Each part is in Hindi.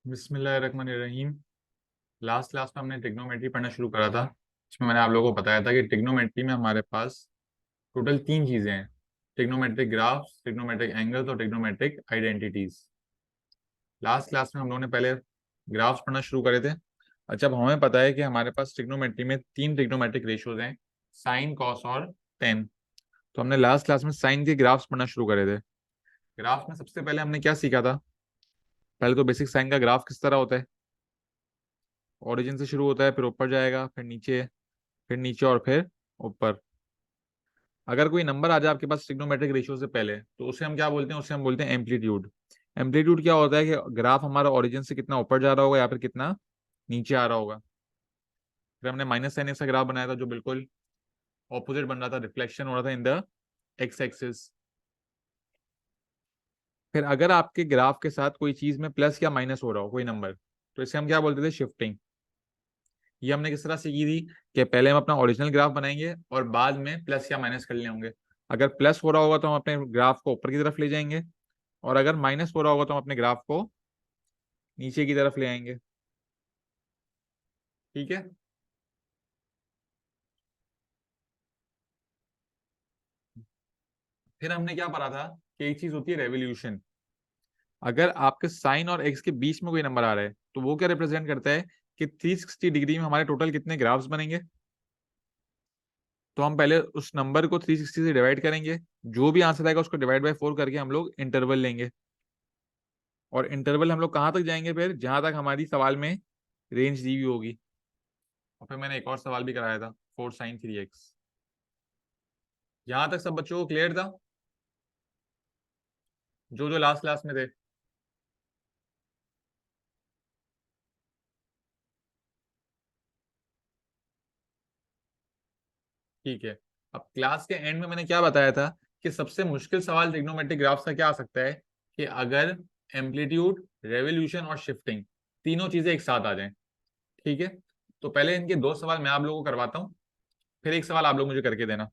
बिस्मिल्लाहिर्रहमानिर्रहीम। लास्ट क्लास में हमने ट्रिग्नोमेट्री पढ़ना शुरू करा था। इसमें मैंने आप लोगों को बताया था कि ट्रिग्नोमेट्री में हमारे पास टोटल तीन चीज़ें हैं: ट्रिग्नोमेट्रिक ग्राफ्स, ट्रिग्नोमेट्रिक एंगल्स और ट्रिग्नोमेट्रिक आइडेंटिटीज। लास्ट क्लास में हम लोगों ने पहले ग्राफ्स पढ़ना शुरू करे थे। अच्छा, अब हमें पता है कि हमारे पास ट्रिग्नोमेट्री में तीन ट्रिग्नोमेट्रिक रेशियोज हैं: साइन, कॉस और टेन। तो हमने लास्ट क्लास में साइन के ग्राफ्स पढ़ना शुरू करे थे। ग्राफ्स में सबसे पहले हमने क्या सीखा था? पहले तो बेसिक साइन का ग्राफ किस तरह होता है। ओरिजिन से शुरू होता है, फिर ऊपर जाएगा, फिर नीचे और फिर ऊपर। अगर कोई नंबर आ जाए आपके पास ट्रिग्नोमेट्रिक रेशियो से पहले, तो उसे हम क्या बोलते हैं? उसे हम बोलते हैं एम्पलीट्यूड। एम्पलीट्यूड क्या होता है कि ग्राफ हमारा ओरिजिन से कितना ऊपर जा रहा होगा या फिर कितना नीचे आ रहा होगा। फिर हमने माइनस साइन का ग्राफ बनाया था जो बिल्कुल ऑपोजिट बन रहा था, रिफ्लेक्शन हो रहा था इन द एक्स एक्सिस। फिर अगर आपके ग्राफ के साथ कोई चीज में प्लस या माइनस हो रहा हो, कोई नंबर, तो इसे हम क्या बोलते थे? शिफ्टिंग। ये हमने किस तरह सीखी थी कि पहले हम अपना ओरिजिनल ग्राफ बनाएंगे और बाद में प्लस या माइनस कर लिए होंगे। अगर प्लस हो रहा होगा तो हम अपने ग्राफ को ऊपर की तरफ ले जाएंगे, और अगर माइनस हो रहा होगा तो हम अपने ग्राफ को नीचे की तरफ ले आएंगे। ठीक है। फिर हमने क्या पढ़ा था कि एक चीज होती है रेवोल्यूशन। अगर आपके साइन और एक्स के बीच में कोई नंबर आ रहा है तो वो क्या रिप्रेजेंट करता है कि 360 डिग्री में हमारे टोटल कितने ग्राफ्स बनेंगे। तो हम पहले उस नंबर को 360 से डिवाइड करेंगे, जो भी आंसर आएगा उसको डिवाइड बाय 4 करके हम लोग इंटरवल लेंगे। और इंटरवल हम लोग कहाँ तक जाएंगे? फिर जहां तक हमारी सवाल में रेंज दी हुई होगी। और फिर मैंने एक और सवाल भी कराया था, 4 sin 3x। यहां तक सब बच्चों को क्लियर था, जो जो लास्ट क्लास में थे? ठीक है। अब क्लास के एंड में मैंने क्या बताया था कि सबसे मुश्किल सवाल ट्रिग्नोमेट्रिक ग्राफ्स का क्या आ सकता है कि अगर एम्पलीट्यूड, रेवोल्यूशन और शिफ्टिंग तीनों चीजें एक साथ आ जाएं। ठीक है। तो पहले इनके दो सवाल मैं आप लोगों को करवाता हूँ, फिर एक सवाल आप लोग मुझे करके देना।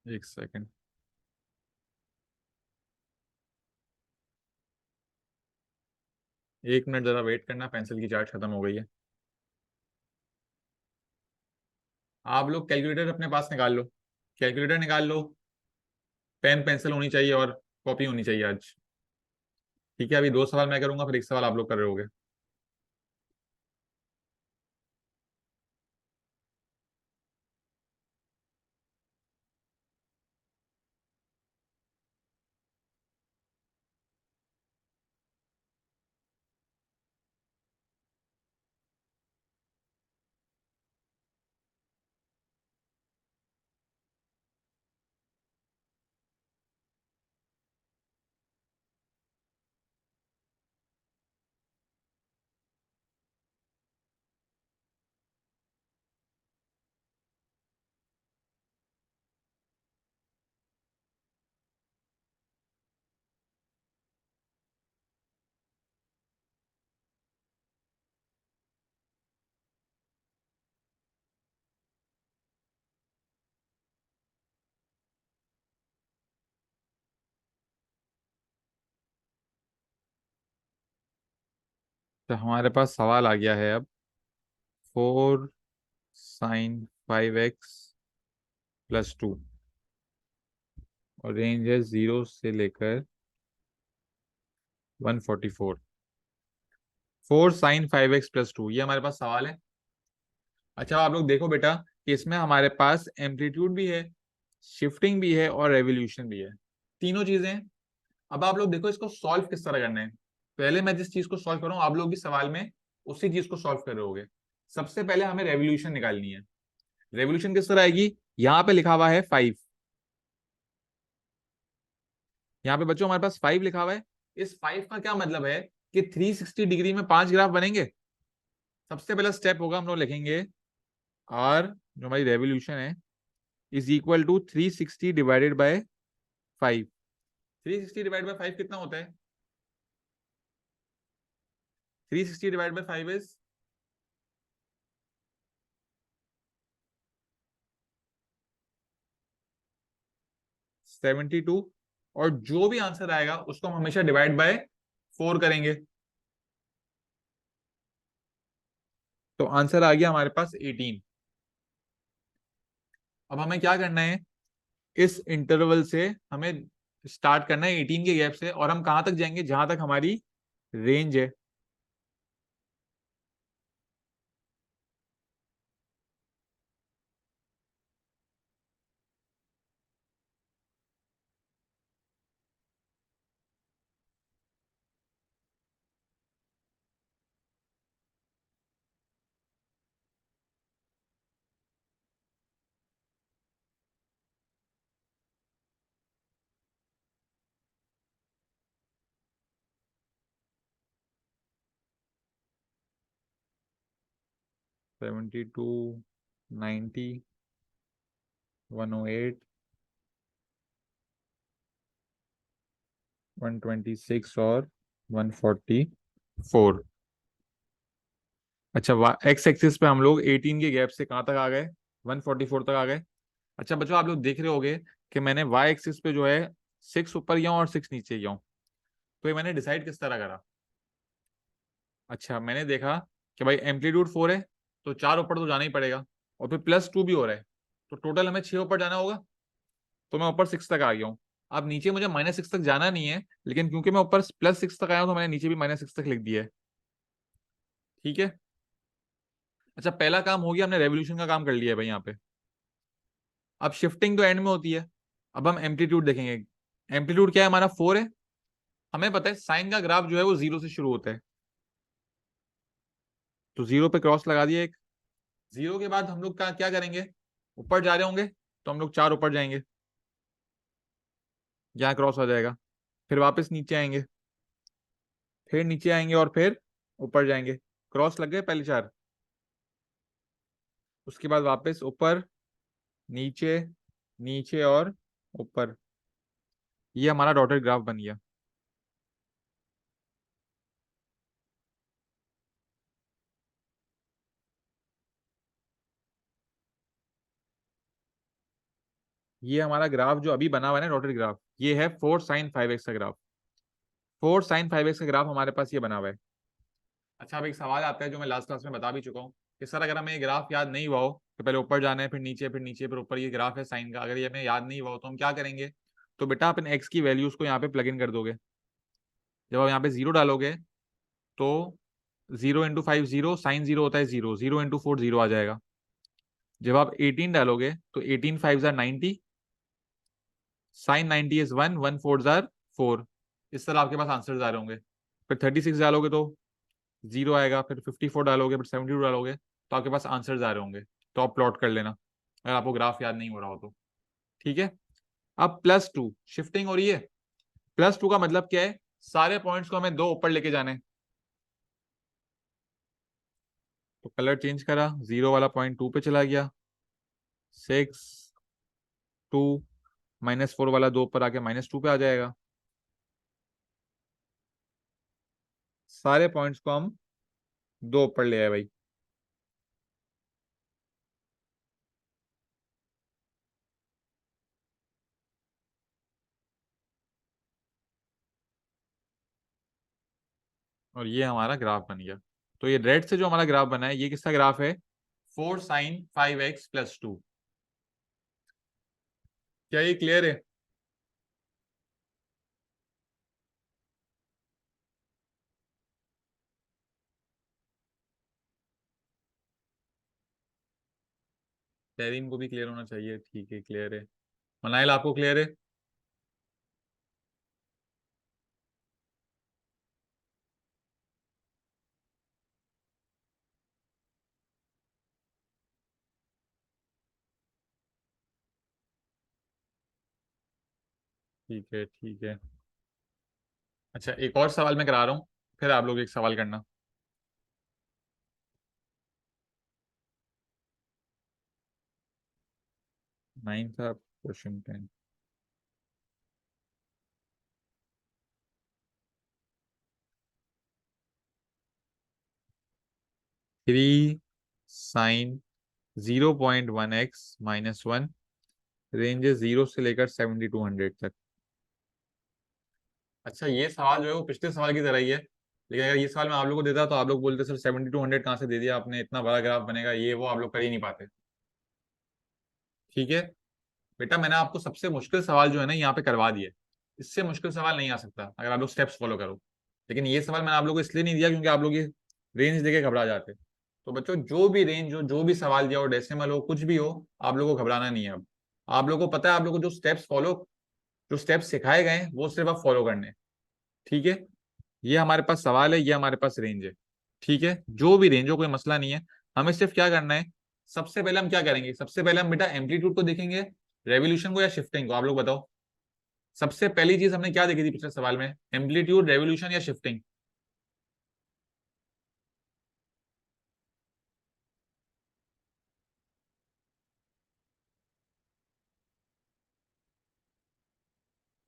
एक सेकंड। 1 मिनट जरा वेट करना, पेंसिल की चार्ज खत्म हो गई है। आप लोग कैलकुलेटर अपने पास निकाल लो, कैलकुलेटर निकाल लो। पेन पेंसिल होनी चाहिए और कॉपी होनी चाहिए आज। ठीक है, अभी दो सवाल मैं करूंगा, फिर एक सवाल आप लोग कर रहे होगे। तो हमारे पास सवाल आ गया है अब। 4 sin 5x + 2, और रेंज है 0 से लेकर 144। 4 sin 5x + 2, ये हमारे पास सवाल है। अच्छा, आप लोग देखो बेटा कि इसमें हमारे पास एम्पलीट्यूड भी है, शिफ्टिंग भी है और रेवोल्यूशन भी है, तीनों चीजें हैं। अब आप लोग देखो इसको सॉल्व किस तरह करना है। पहले मैं जिस चीज को सॉल्व कर रहा हूँ आप लोग भी सवाल में उसी चीज को सॉल्व कर रहे होगे। सबसे पहले हमें रेवोल्यूशन निकालनी है। रेवोल्यूशन किस तरह आएगी? यहाँ पे लिखा हुआ है 5। यहाँ पे बच्चों हमारे पास 5 लिखा हुआ है। इस 5 का क्या मतलब है कि 360 डिग्री में 5 ग्राफ बनेंगे। सबसे पहला स्टेप होगा, हम लोग लिखेंगे आर, जो हमारी रेवोल्यूशन है, is equal to 360 divided by 5। 360 divide by 5 कितना होता है? 360 डिवाइड बाय 5 इज 72, और जो भी आंसर आएगा उसको हम हमेशा डिवाइड बाय 4 करेंगे। तो आंसर आ गया हमारे पास 18। अब हमें क्या करना है, इस इंटरवल से हमें स्टार्ट करना है 18 के गैप से, और हम कहां तक जाएंगे, जहां तक हमारी रेंज है। सेवेंटी टू, 90, 108, 126 और 144। अच्छा, एक्स एक्सिस पे हम लोग 18 के गैप से कहाँ तक आ गए, 144 तक आ गए। अच्छा बच्चों, आप लोग देख रहे होगे कि मैंने वाई एक्सिस पे जो है 6 ऊपर गया हूँ और 6 नीचे गया हूँ। तो ये मैंने डिसाइड किस तरह करा। अच्छा, मैंने देखा कि भाई एम्पलीट्यूड 4 है, तो 4 ऊपर तो जाना ही पड़ेगा, और फिर +2 भी हो रहा है, तो टोटल हमें 6 ऊपर जाना होगा। तो मैं ऊपर 6 तक आ गया हूँ। अब नीचे मुझे -6 तक जाना नहीं है, लेकिन क्योंकि मैं ऊपर +6 तक आया हूँ तो मैंने नीचे भी -6 तक लिख दिया है। ठीक है। अच्छा, पहला काम हो गया, हमने रेवोल्यूशन का काम कर लिया है भाई यहाँ पे। अब शिफ्टिंग तो एंड में होती है। अब हम एम्पलीट्यूड देखेंगे। एम्पलीट्यूड क्या है हमारा, 4 है। हमें पता है साइन का ग्राफ जो है वो 0 से शुरू होता है, तो 0 पे क्रॉस लगा दिया एक। 0 के बाद हम लोग क्या क्या करेंगे, ऊपर जा रहे होंगे, तो हम लोग 4 ऊपर जाएंगे, यहाँ क्रॉस हो जाएगा। फिर वापस नीचे आएंगे, फिर नीचे आएंगे और फिर ऊपर जाएंगे। क्रॉस लग गए पहले 4। उसके बाद वापस ऊपर, नीचे, नीचे और ऊपर। ये हमारा डॉटेड ग्राफ बन गया। ये हमारा ग्राफ जो अभी बना हुआ है ना, डॉटेड ग्राफ, ये है 4 sin 5x का ग्राफ। 4 sin 5x का ग्राफ हमारे पास ये बना हुआ है। अच्छा, अब एक सवाल आता है जो मैं लास्ट क्लास में बता भी चुका हूँ कि सर अगर हमें ये ग्राफ याद नहीं हुआ हो, तो पहले ऊपर जाना है, फिर नीचे, फिर नीचे, फिर ऊपर, ये ग्राफ है साइन का, अगर ये हमें याद नहीं हुआ हो तो हम क्या करेंगे। तो बेटा अपन एक्स की वैल्यूज को यहाँ पे प्लग इन कर दोगे। जब आप यहाँ पे 0 डालोगे, तो 0 × 5 0, साइन 0 होता है 0, 0 × 4 0 आ जाएगा। जब आप 18 डालोगे, तो 18 5 जार 90, साइन 90 इज 1, 1 4 जार 4। इस तरह आपके पास आंसर आ रहे होंगे। फिर 36 डालोगे तो 0 आएगा, फिर 54 डालोगे, फिर 72 डालोगे, तो आपके पास आंसर्स आ रहे होंगे। तो आप प्लॉट कर लेना अगर आपको ग्राफ याद नहीं हो रहा हो तो। ठीक है। अब +2 शिफ्टिंग हो रही है। +2 का मतलब क्या है, सारे पॉइंट्स को हमें 2 ऊपर लेके जाने हैं। तो कलर चेंज करा, 0 वाला पॉइंट 2 पे चला गया, 6, 2, -4 वाला 2 ऊपर आके -2 पे आ जाएगा। सारे पॉइंट्स को हम 2 ऊपर ले आए भाई। और ये हमारा ग्राफ बन गया। तो ये रेड से जो हमारा ग्राफ बना है, ये किसका ग्राफ है, 4 sin 5x +2। क्या ये क्लियर है। टेरिन को भी क्लियर होना चाहिए। ठीक है, क्लियर है। मनाइल, आपको क्लियर है। ठीक है, ठीक है। अच्छा, एक और सवाल मैं करा रहा हूँ, फिर आप लोग एक सवाल करना। 9 था, क्वेश्चन 10। 3 sin 0.1x -1, रेंज है 0 से लेकर 7200 तक। अच्छा, ये सवाल जो है वो पिछले सवाल की तरह ही है, लेकिन अगर ये सवाल मैं आप लोगों को देता तो आप लोग बोलते सर 70 to 100 कहाँ से दे दिया आपने, इतना बड़ा ग्राफ बनेगा, ये वो आप लोग कर ही नहीं पाते। ठीक है बेटा, मैंने आपको सबसे मुश्किल सवाल जो है ना यहाँ पे करवा दिया। इससे मुश्किल सवाल नहीं आ सकता अगर आप लोग स्टेप्स फॉलो करो। लेकिन ये सवाल मैंने आप लोगों को इसलिए नहीं दिया क्योंकि आप लोग ये रेंज देके घबरा जाते। तो बच्चों, जो भी रेंज हो, जो भी सवाल दिया हो, डेसिमल हो, कुछ भी हो, आप लोगों को घबराना नहीं है। अब आप लोगों को पता है, आप लोगों को जो स्टेप्स फॉलो, जो स्टेप्स सिखाए गए हैं वो सिर्फ आप फॉलो करने हैं। ठीक है, ये हमारे पास सवाल है, ये हमारे पास रेंज है। ठीक है, जो भी रेंज हो कोई मसला नहीं है। हमें सिर्फ क्या करना है, सबसे पहले हम क्या करेंगे, सबसे पहले हम बेटा एम्पलीट्यूड को देखेंगे, रेवोल्यूशन को या शिफ्टिंग को, आप लोग बताओ। सबसे पहली चीज हमने क्या देखी थी पिछले सवाल में, एम्पलीट्यूड, रेवोल्यूशन या शिफ्टिंग?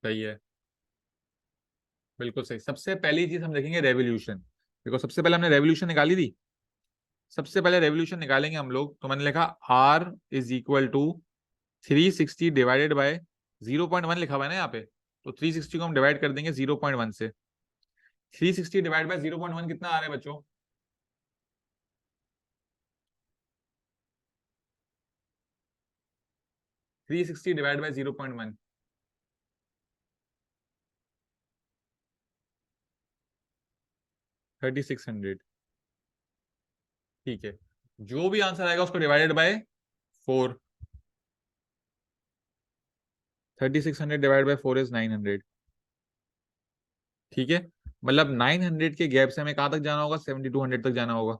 सही है, बिल्कुल सही। सबसे पहली चीज हम देखेंगे रेवोल्यूशन। देखो, सबसे पहले हमने रेवोल्यूशन निकाली थी। सबसे पहले रेवोल्यूशन निकालेंगे हम लोग, तो मैंने लिखा R is equal to 360 divided by 0.1 लिखा हुआ है ना यहाँ पे। तो 360 को हम डिवाइड कर देंगे 0.1 से। 360 डिवाइड बाय 0.1 कितना आ रहा है बच्चों? 360 डिवाइड बाय 0.1, 3600। ठीक है, जो भी आंसर आएगा उसको divided by 4। 3600 divide by 4 is 900। ठीक है, मतलब 900 के गैप से हमें कहाँ तक जाना होगा, 7200 तक जाना होगा।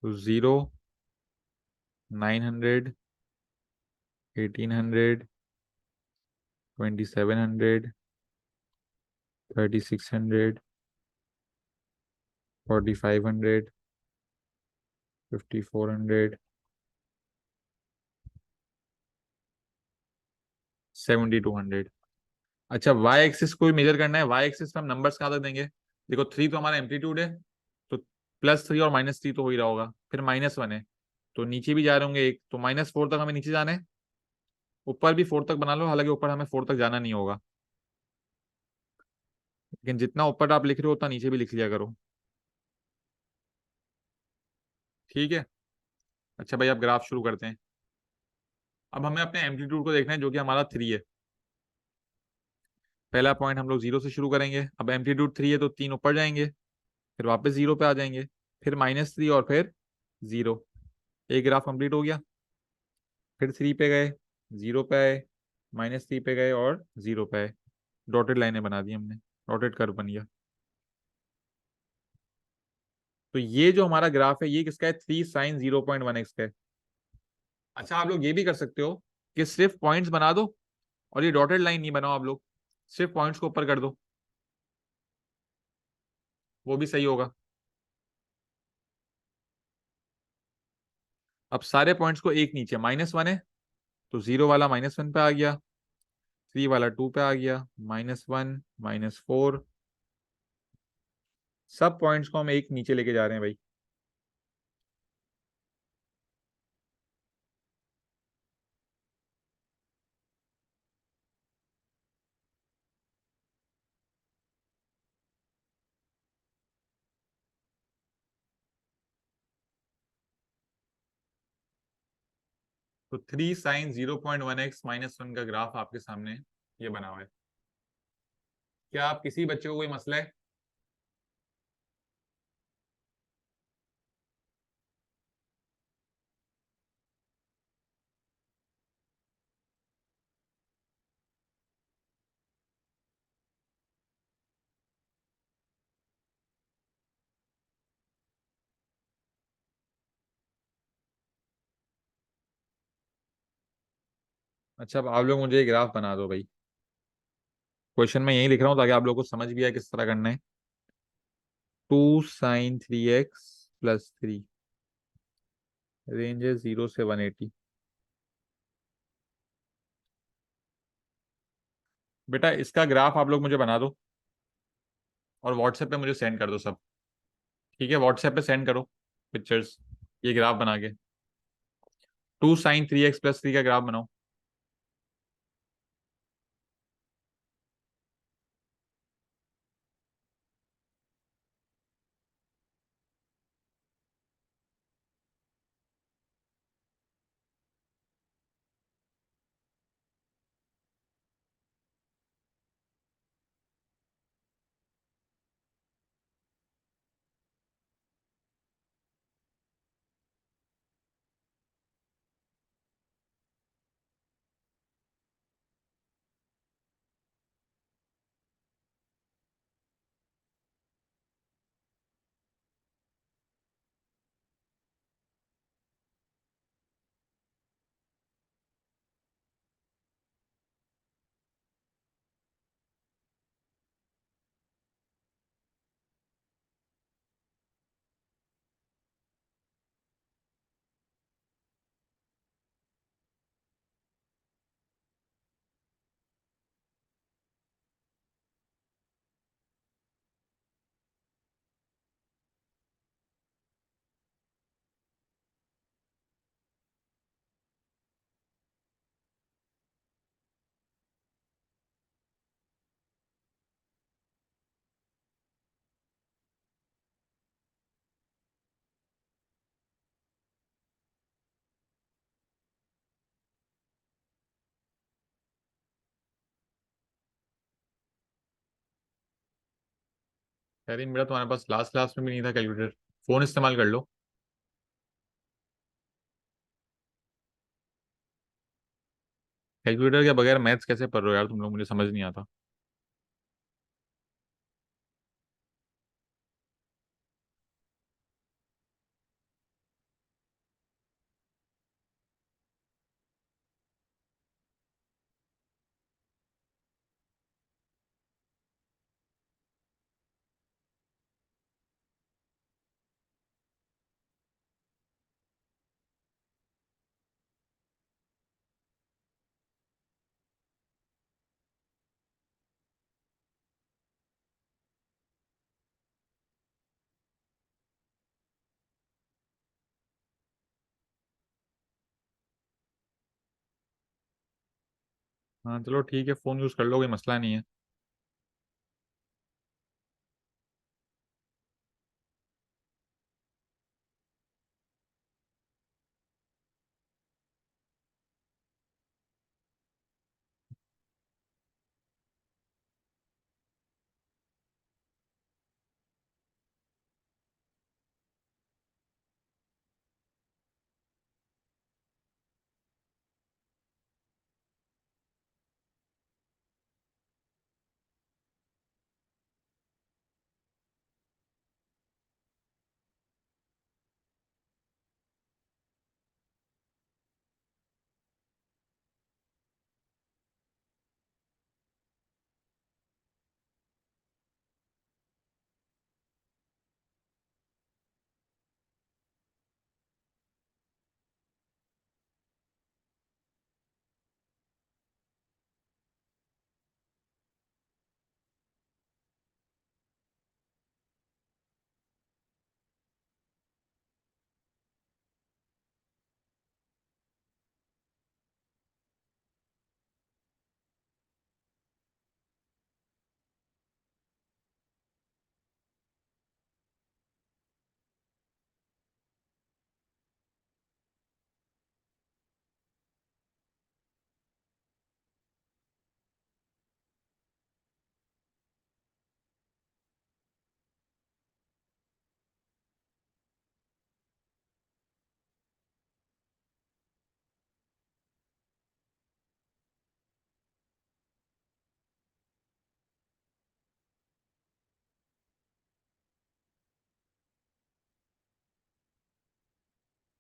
तो 0, 900, 1800, 2700, 3600, 4500, 5400, 7200। अच्छा, वाई एक्सिस को भी मेजर करना है। वाई एक्सिस पे हम नंबर्स कहाँ तक देंगे? देखो, 3 तो हमारा एम्पलीट्यूड है, तो +3 और -3 तो हो ही रहा होगा, फिर -1 है, तो नीचे भी जा रहे होंगे एक, तो -4 तक हमें नीचे जाना है। ऊपर भी 4 तक बना लो, हालांकि ऊपर हमें 4 तक जाना नहीं होगा, लेकिन जितना ऊपर आप लिख रहे हो उतना नीचे भी लिख लिया करो। ठीक है। अच्छा भाई, अब ग्राफ शुरू करते हैं। अब हमें अपने एम्पलीट्यूड को देखना है जो कि हमारा 3 है। पहला पॉइंट हम लोग 0 से शुरू करेंगे। अब एम्पलीट्यूड 3 है तो 3 ऊपर जाएंगे, फिर वापस 0 पे आ जाएंगे, फिर -3 और फिर 0। एक ग्राफ कंप्लीट हो गया। फिर 3 पे गए, 0 पे आए, -3 पे गए और 0 पे आए। डॉटेड लाइनें बना दी हमने, डॉटेड कर्व बन गया। तो ये जो हमारा ग्राफ है ये किसका है, 3 sin 0.1 x का है। अच्छा, आप लोग ये भी कर सकते हो कि सिर्फ पॉइंट्स बना दो और ये डॉटेड लाइन नहीं बनाओ, आप लोग सिर्फ पॉइंट्स को ऊपर कर दो, वो भी सही होगा। अब सारे पॉइंट्स को एक नीचे, -1 है तो 0 वाला -1 पे आ गया, 3 वाला 2 पे आ गया, -1, -4। सब पॉइंट्स को हम एक नीचे लेके जा रहे हैं भाई। तो 3 sin 0.1 x -1 का ग्राफ आपके सामने ये बना हुआ है। क्या आप किसी बच्चे को कोई मसला है? अच्छा, अब आप लोग मुझे ये ग्राफ बना दो भाई। क्वेश्चन में यही लिख रहा हूँ ताकि आप लोग को समझ भी आए किस तरह करना है। 2 sin 3x + 3, रेंज है 0 से 180। बेटा, इसका ग्राफ आप लोग मुझे बना दो। और व्हाट्सएप पे मुझे सेंड कर दो सब। ठीक है, व्हाट्सएप पे सेंड करो पिक्चर्स, ये ग्राफ बना के। 2 sin 3x + 3 का ग्राफ बनाओ। यार ये मेरा तुम्हारे पास लास्ट क्लास में भी नहीं था कैलकुलेटर, फोन इस्तेमाल कर लो। कैलकुलेटर के बगैर मैथ्स कैसे पढ़ रहे हो यार तुम लोग, मुझे समझ नहीं आता। हाँ चलो ठीक है, फोन यूज कर लो, कोई मसला नहीं है।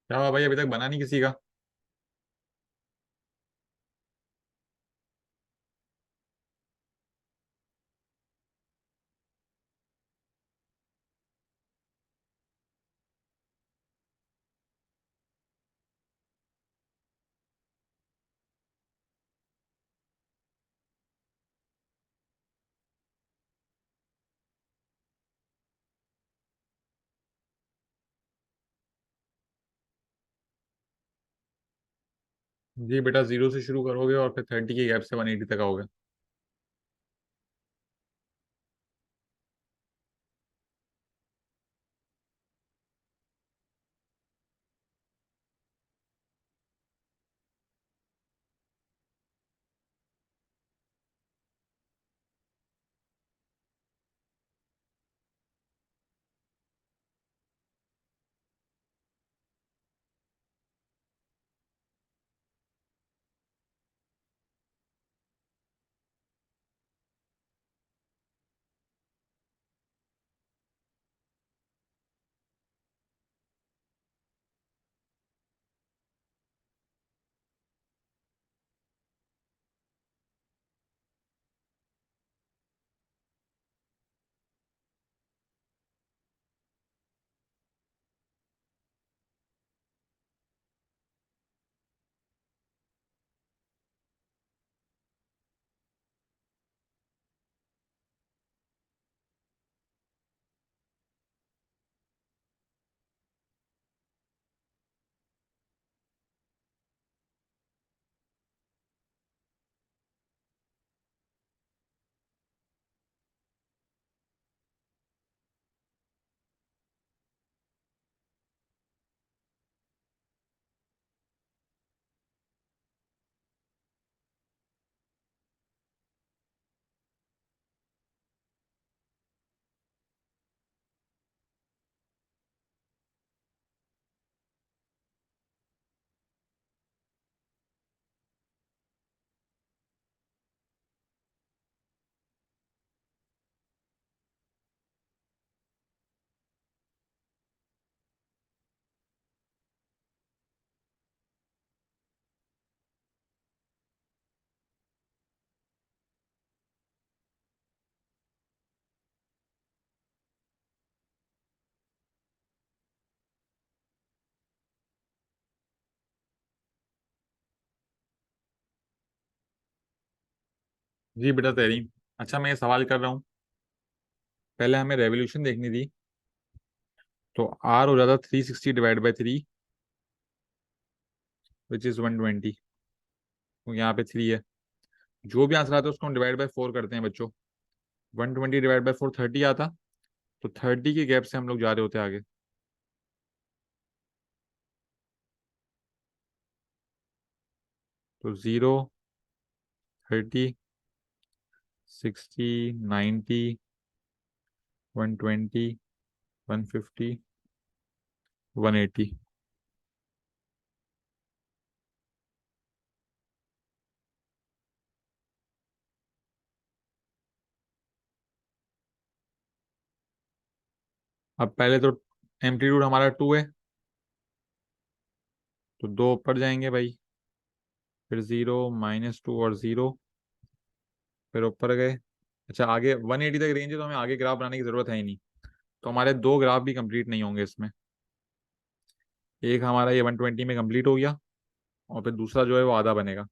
क्या हुआ भाई, अभी तक बना नहीं किसी का? जी बेटा, 0 से शुरू करोगे और फिर 30 की गैप से 180 तक आओगे। जी बेटा तैरी। अच्छा, मैं ये सवाल कर रहा हूँ, पहले हमें रेवोल्यूशन देखनी थी। तो आर हो जाता 360 डिवाइड बाई 3, विच इज 120। तो यहाँ पे 3 है। जो भी आंसर आता है उसको हम डिवाइड बाई 4 करते हैं बच्चों। 120 डिवाइड बाई 4 30 आता। तो 30 के गैप से हम लोग जा रहे होते हैं आगे। तो 0, 30, 60, 90, 120, 150, 180। अब पहले तो एम्पलीट्यूड हमारा 2 है, तो 2 ऊपर जाएंगे भाई। फिर 0, -2 और 0, फिर ऊपर गए। अच्छा, आगे 180 तक रेंज है, तो हमें आगे ग्राफ बनाने की जरूरत है ही नहीं। तो हमारे दो ग्राफ भी कंप्लीट नहीं होंगे इसमें। एक हमारा ये 120 में कंप्लीट हो गया, और फिर दूसरा जो है वो आधा बनेगा।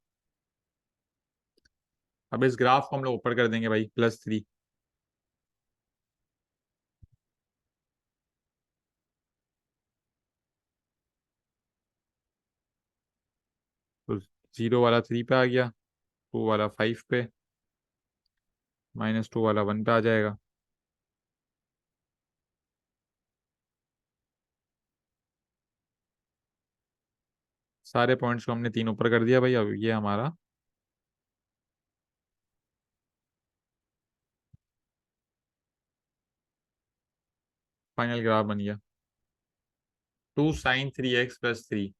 अब इस ग्राफ को हम लोग ऊपर कर देंगे भाई, +3। तो 0 वाला 3 पे आ गया, 2 वाला 5 पे, -2 वाला 1 पे आ जाएगा। सारे पॉइंट्स को हमने 3 ऊपर कर दिया भाई। अब ये हमारा फाइनल ग्राफ बन गया। 2 sin 3x + 3।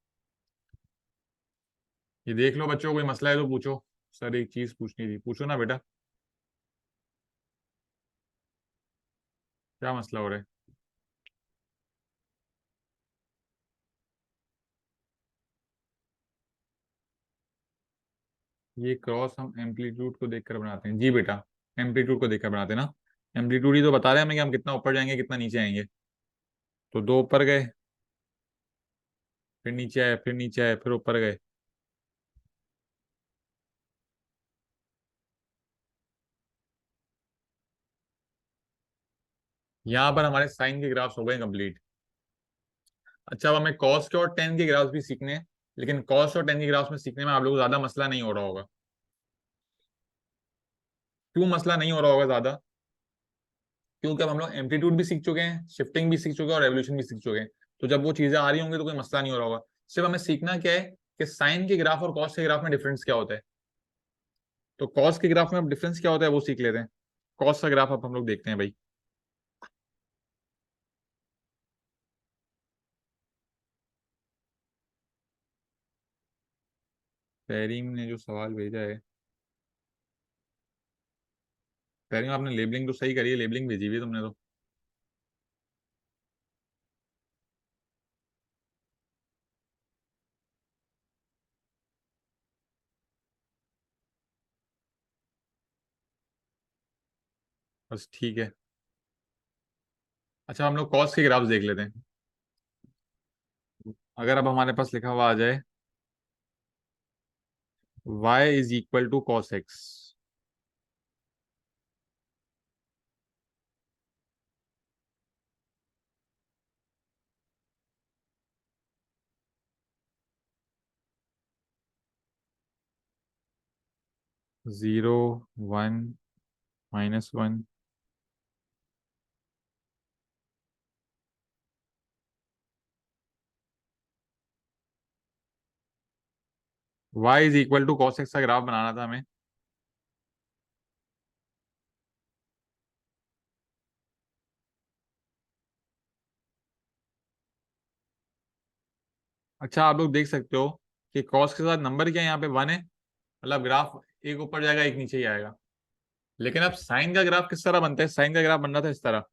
ये देख लो बच्चों, कोई मसला है तो पूछो। सर एक चीज पूछनी थी, पूछो ना बेटा। क्या मसला हो रहा है? ये क्रॉस हम एम्पलीट्यूड को देखकर बनाते हैं जी बेटा। एम्पलीट्यूड को देखकर बनाते हैं ना। एम्पलीट्यूड ही तो बता रहे हैं हमें कि हम कितना ऊपर जाएंगे कितना नीचे आएंगे। तो 2 ऊपर गए, फिर नीचे आए, फिर नीचे आए, फिर ऊपर गए। यहाँ पर हमारे साइन के ग्राफ्स हो गए कंप्लीट। अच्छा, अब हमें कॉस के और टेन के ग्राफ्स भी सीखने हैं। लेकिन कॉस और टेन के ग्राफ्स में सीखने में आप लोगों को ज्यादा मसला नहीं हो रहा होगा। क्यों मसला नहीं हो रहा होगा ज्यादा? क्योंकि अब हम लोग एम्पलीट्यूड भी सीख चुके हैं, शिफ्टिंग भी सीख चुके हैं और रेवोल्यूशन भी सीख चुके हैं। तो जब वो चीजें आ रही होंगी तो कोई मसला नहीं हो रहा होगा। सिर्फ हमें सीखना क्या है कि साइन के ग्राफ और कॉस के ग्राफ में डिफरेंस क्या होता है। तो कॉस के ग्राफ में अब डिफरेंस क्या होता है वो सीख लेते हैं। कॉस का ग्राफ अब हम लोग देखते हैं भाई। पेरीम ने जो सवाल भेजा है, पेरीम आपने लेबलिंग तो सही करी है, लेबलिंग भेजी हुई है तुमने तो। बस ठीक है। अच्छा हम लोग कॉस के ग्राफ देख लेते हैं। अगर अब हमारे पास लिखा हुआ आ जाए y is equal to cos x. 0 1 -1। y is equal to cos x का ग्राफ बनाना था हमें। अच्छा आप लोग देख सकते हो कि कॉस के साथ नंबर क्या है, यहाँ पे 1 है। मतलब ग्राफ एक ऊपर जाएगा एक नीचे ही आएगा। लेकिन अब साइन का ग्राफ किस तरह बनता है? साइन का ग्राफ बन रहा था इस तरह।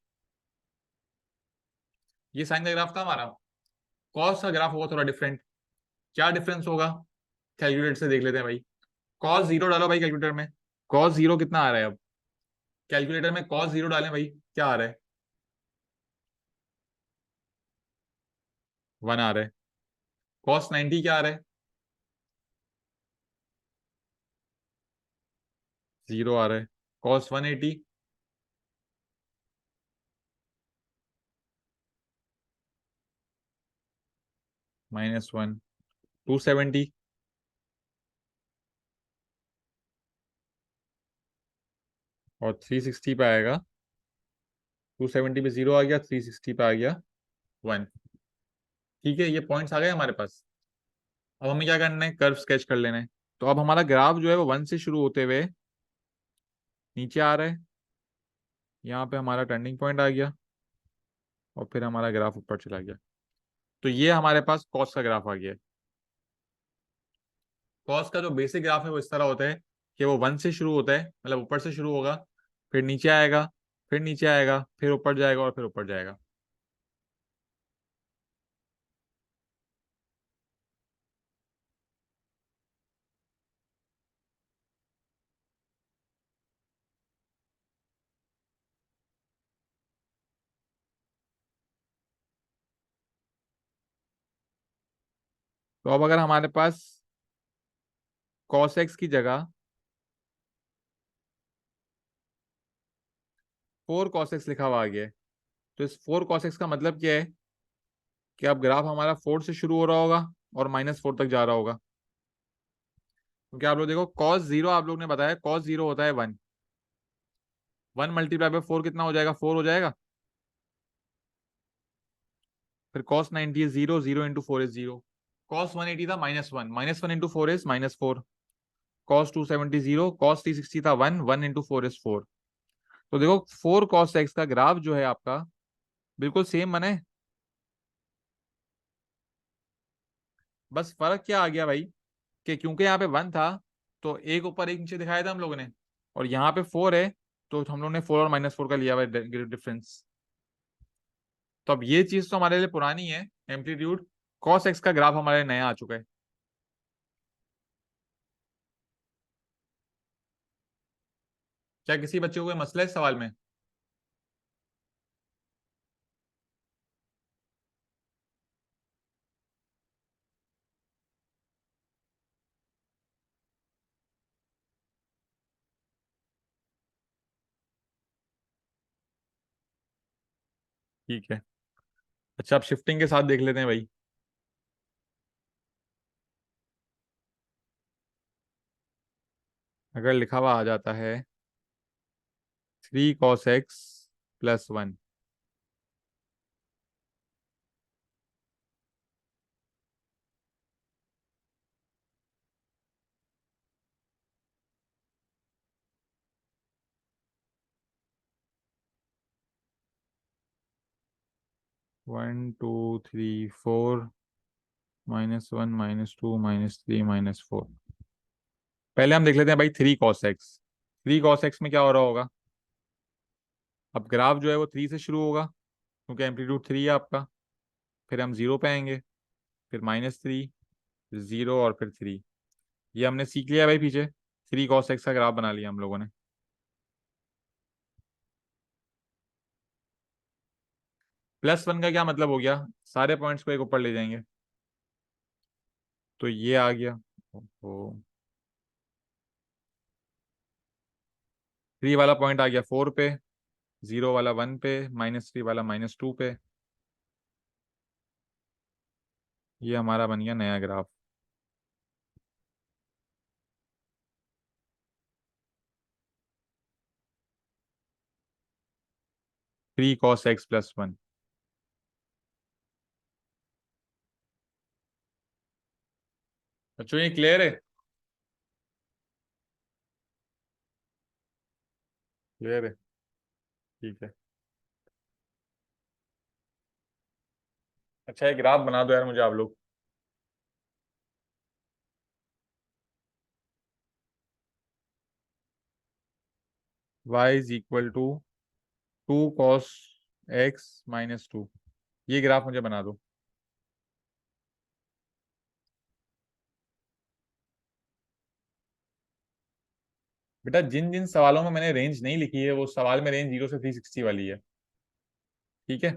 ये साइन का ग्राफ था हमारा। कॉस का ग्राफ होगा थोड़ा डिफरेंट। क्या डिफरेंस होगा? कैलकुलेटर से देख लेते हैं भाई। कॉस जीरो डालो भाई कैलकुलेटर में। कॉस जीरो कितना आ रहा है अब? कैलकुलेटर में कॉस जीरो डालें भाई, क्या आ रहा है? 1 आ रहा है। कॉस 90 क्या आ रहा है? 0 आ रहा है। कॉस 180? -1। 270? और 360 पे आएगा। 270 पे 0 आ गया, 360 पे आ गया 1। ठीक है, ये पॉइंट्स आ गए हमारे पास। अब हमें क्या करना है? कर्व स्केच कर लेना है। तो अब हमारा ग्राफ जो है वो 1 से शुरू होते हुए नीचे आ रहा है। यहाँ पे हमारा टर्निंग पॉइंट आ गया और फिर हमारा ग्राफ ऊपर चला गया। तो ये हमारे पास कॉस का ग्राफ आ गया है। कॉस का जो बेसिक ग्राफ है वो इस तरह होता है कि वो 1 से शुरू होता है, मतलब ऊपर से शुरू होगा, फिर नीचे आएगा, फिर नीचे आएगा, फिर ऊपर जाएगा और फिर ऊपर जाएगा। तो अब अगर हमारे पास कॉस एक्स की जगह 4 cos x लिखा हुआ आ गया है, तो इस 4 cos x का मतलब क्या है कि अब ग्राफ हमारा 4 से शुरू हो रहा होगा और -4 तक जा रहा होगा। क्योंकि आप लोग देखो कॉस जीरो, आप लोग ने बताया कॉस जीरो होता है 1। 1 मल्टीप्लाई बाय 4 कितना हो जाएगा? 4 हो जाएगा। फिर कॉस 90 है 0, 0 इंटू 4 इज 0। कॉस 180 था -1, -1 इंटू 4 इज -4। कॉस 270 0, कॉस 360 था 1, 1 इंटू 4 इज 4। तो देखो 4 cos x का ग्राफ जो है आपका बिल्कुल सेम बने। बस फर्क क्या आ गया भाई कि क्योंकि यहाँ पे 1 था तो एक ऊपर एक नीचे दिखाया था हम लोगों ने, और यहाँ पे 4 है तो हम लोग ने 4 और -4 का लिया हुआ डिफरेंस। तो अब ये चीज तो हमारे लिए पुरानी है, एम्पलीट्यूड। कॉस एक्स का ग्राफ हमारे नया आ चुका है। क्या किसी बच्चे को कोई मसला है इस सवाल में? ठीक है। अच्छा अब शिफ्टिंग के साथ देख लेते हैं भाई। अगर लिखा हुआ आ जाता है 3 cos x + 1। 1 2 3 4 -1 -2 -3 -4। पहले हम देख लेते हैं भाई 3 cos x। 3 cos x में क्या हो रहा होगा? अब ग्राफ जो है वो 3 से शुरू होगा, क्योंकि एम्पलीट्यूड 3 है आपका। फिर हम 0 पे आएंगे, फिर -3, फिर 0 और फिर 3। ये हमने सीख लिया है भाई पीछे। 3 cos x का ग्राफ बना लिया हम लोगों ने। +1 का क्या मतलब हो गया? सारे पॉइंट्स को एक ऊपर ले जाएंगे, तो ये आ गया। ओहो। 3 वाला पॉइंट आ गया 4 पे, 0 वाला 1 पे, -3 वाला -2 पे। ये हमारा बन गया नया ग्राफ। 3 cos x + 1। बच्चों ये क्लियर है? क्लियर है, ठीक है। अच्छा एक ग्राफ बना दो यार मुझे आप लोग। y = 2 cos x - 2। ये ग्राफ मुझे बना दो। बेटा जिन जिन सवालों में मैंने रेंज नहीं लिखी है वो सवाल में रेंज 0 से 360 वाली है, ठीक है।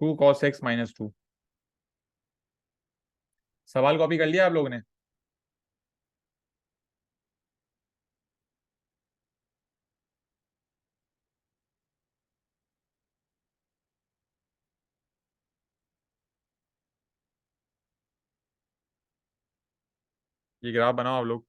2 cos x - 2। सवाल कॉपी कर लिया आप लोगों ने? ये ग्राफ बनाओ आप लोग।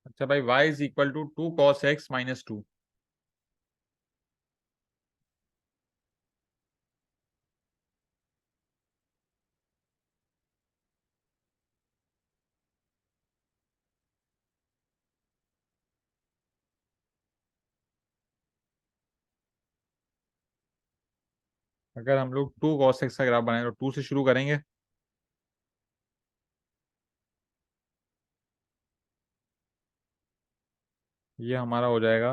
अच्छा भाई, y is equal to 2 cos x - 2। अगर हम लोग 2 cos x का ग्राफ बनाए तो 2 से शुरू करेंगे। ये हमारा हो जाएगा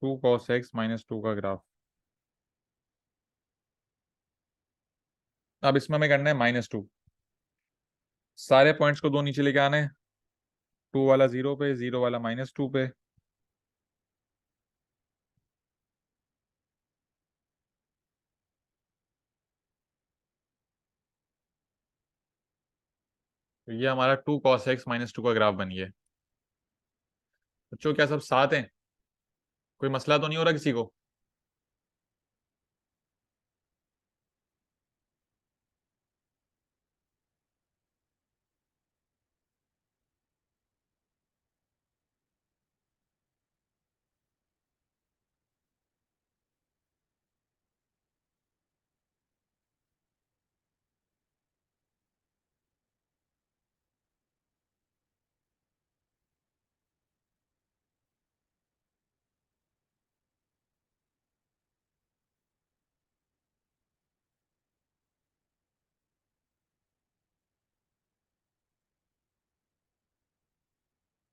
2 cos x - 2 का ग्राफ। अब इसमें हमें करना है -2। सारे पॉइंट्स को दो नीचे लेके आने हैं। 2 वाला 0 पे, 0 वाला -2 पे। तो ये हमारा 2 cos x - 2 का ग्राफ बन गया। बच्चों क्या सब साथ हैं? कोई मसला तो नहीं हो रहा किसी को?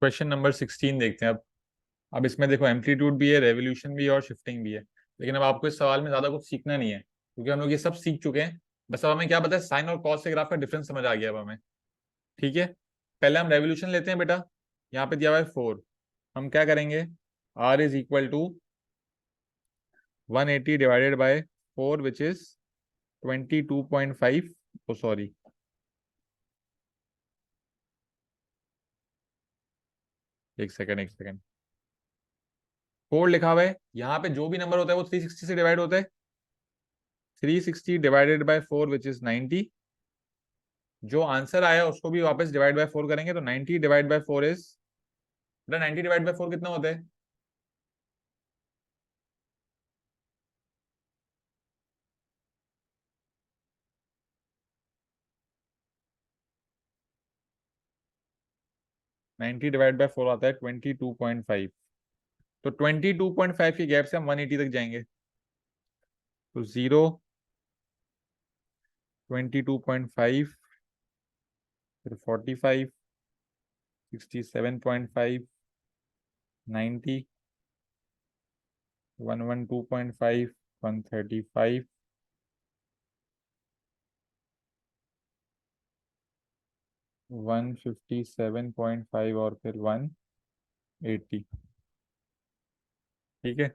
क्वेश्चन नंबर 16 देखते हैं अब इसमें देखो, एम्पलीट्यूड भी है, रेवोल्यूशन भी है और शिफ्टिंग भी है। लेकिन अब आपको इस सवाल में ज्यादा कुछ सीखना नहीं है, क्योंकि हम लोग ये सब सीख चुके हैं। बस अब हमें क्या पता है, साइन और कॉस से ग्राफ का डिफरेंस समझ आ गया अब हमें। ठीक है। पहले हम रेवोल्यूशन लेते हैं बेटा। यहाँ पे दिया हुआ है 4। हम क्या करेंगे, R is equal to 180 divided by 4 which is 22.5। Oh sorry, एक सेकेंड। 4 लिखा हुआ है, यहाँ पे जो भी नंबर होता है वो 360 से डिवाइड होता है। 360 डिवाइडेड बाय 4 विच इज 90। जो आंसर आया उसको भी वापस डिवाइड बाय 4 करेंगे तो 90 डिवाइड बाय 4 इज, बेटा 90 डिवाइड बाय 4 कितना होता है? 90 डिवाइड बाय 4 आता है 22.5। तो 22.5 के गैप से हम 180 तक जाएंगे। तो 0, 22.5, फिर 45, 67.5, 90, 112.5, 135, 157.5 और फिर 180। ठीक है।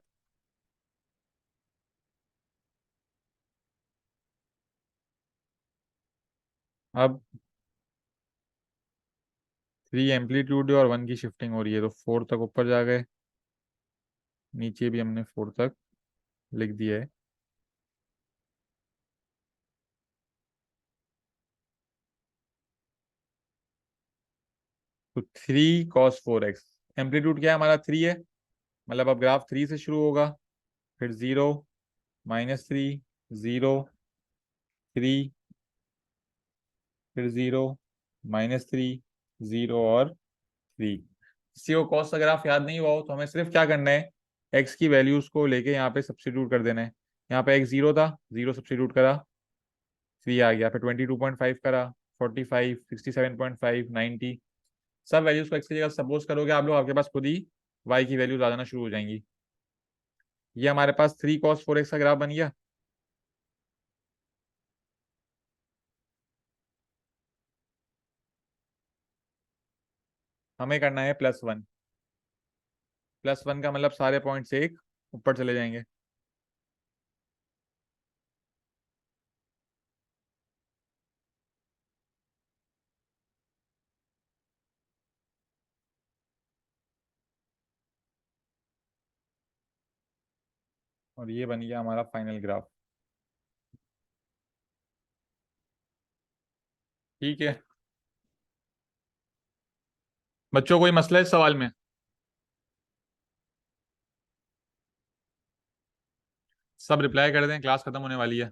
अब 3 एम्पलीट्यूड और 1 की शिफ्टिंग हो रही है, तो 4 तक ऊपर जा गए। नीचे भी हमने 4 तक लिख दिया है। तो 3 cos 4x, एम्पलीट्यूड क्या है हमारा, 3 है। मतलब अब ग्राफ 3 से शुरू होगा, फिर 0, -3, 0, 3, फिर 0, -3, 0 और 3। किसी को कॉस का ग्राफ याद नहीं हुआ हो तो हमें सिर्फ क्या करना है, एक्स की वैल्यूज को लेके यहाँ पे सब्स्टिट्यूट कर देना है। यहाँ पे एक्स 0 था, 0 सब्स्टिट्यूट करा, 3 आ गया। फिर 22.5 करा, 45, 67.5, 90। सब वैल्यूज को एक्स की जगह सपोज करोगे आप लोग, आपके पास खुद ही वाई की वैल्यूज आ जाना शुरू हो जाएंगी। ये हमारे पास 3 cos 4x का ग्राफ बन गया। हमें करना है +1। +1 का मतलब सारे पॉइंट्स एक ऊपर चले जाएंगे। और ये बन गया हमारा फाइनल ग्राफ। ठीक है। बच्चों कोई मसला है इस सवाल में? सब रिप्लाई कर दें, क्लास खत्म होने वाली है।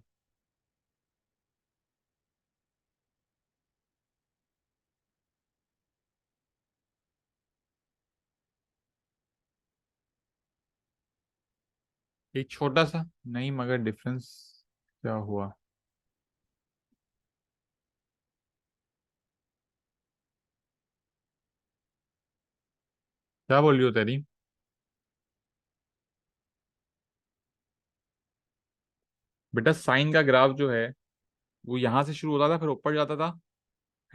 एक छोटा सा, नहीं मगर डिफरेंस क्या हुआ? क्या बोल रही हो तेरी? बेटा साइन का ग्राफ जो है वो यहाँ से शुरू होता था, फिर ऊपर जाता था,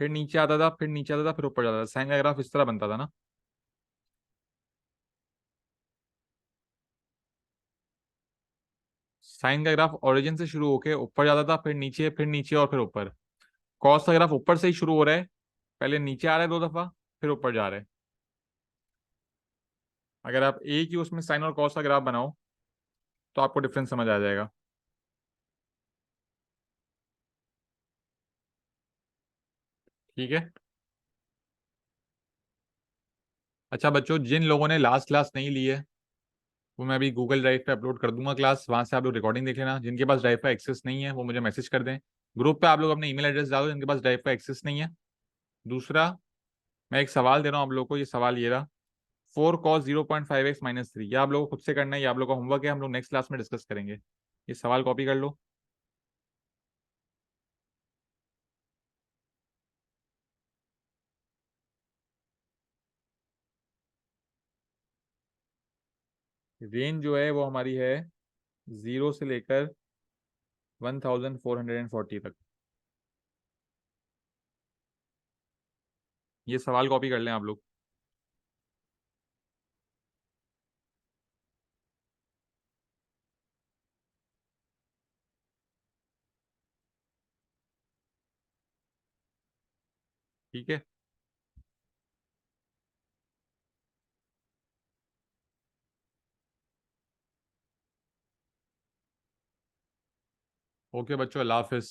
फिर नीचे आता था, फिर नीचे आता था, फिर ऊपर जाता था। साइन का ग्राफ इस तरह बनता था ना। साइन का ग्राफ ओरिजिन से शुरू होके ऊपर जाता था, फिर नीचे और फिर ऊपर। कॉस का ग्राफ ऊपर से ही शुरू हो रहा है, पहले नीचे आ रहा है दो दफा, फिर ऊपर जा रहा है। अगर आप एक ही उसमें साइन और कॉस का ग्राफ बनाओ तो आपको डिफरेंस समझ आ जाएगा। ठीक है। अच्छा बच्चों, जिन लोगों ने लास्ट क्लास नहीं ली है वो मैं अभी गूगल ड्राइव पे अपलोड कर दूंगा क्लास, वहां से आप लोग रिकॉर्डिंग देख लेना। जिनके पास ड्राइव का एक्सेस नहीं है वो मुझे मैसेज कर दें। ग्रुप पे आप लोग अपने ईमेल एड्रेस डालो जिनके पास ड्राइव का एक्सेस नहीं है। दूसरा, मैं एक सवाल दे रहा हूँ आप लोगों को, ये सवाल ये रहा। 4 cos 0.5x - 3, ये आप लोगों को खुद से करना है, ये आप लोगों का होमवर्क है, हम लोग नेक्स्ट क्लास में डिस्कस करेंगे। ये सवाल कॉपी कर लो। रेंज जो है वो हमारी है 0 से लेकर 1440 तक। ये सवाल कॉपी कर लें आप लोग। ठीक है। ओके बच्चों, अल्लाह हाफिज।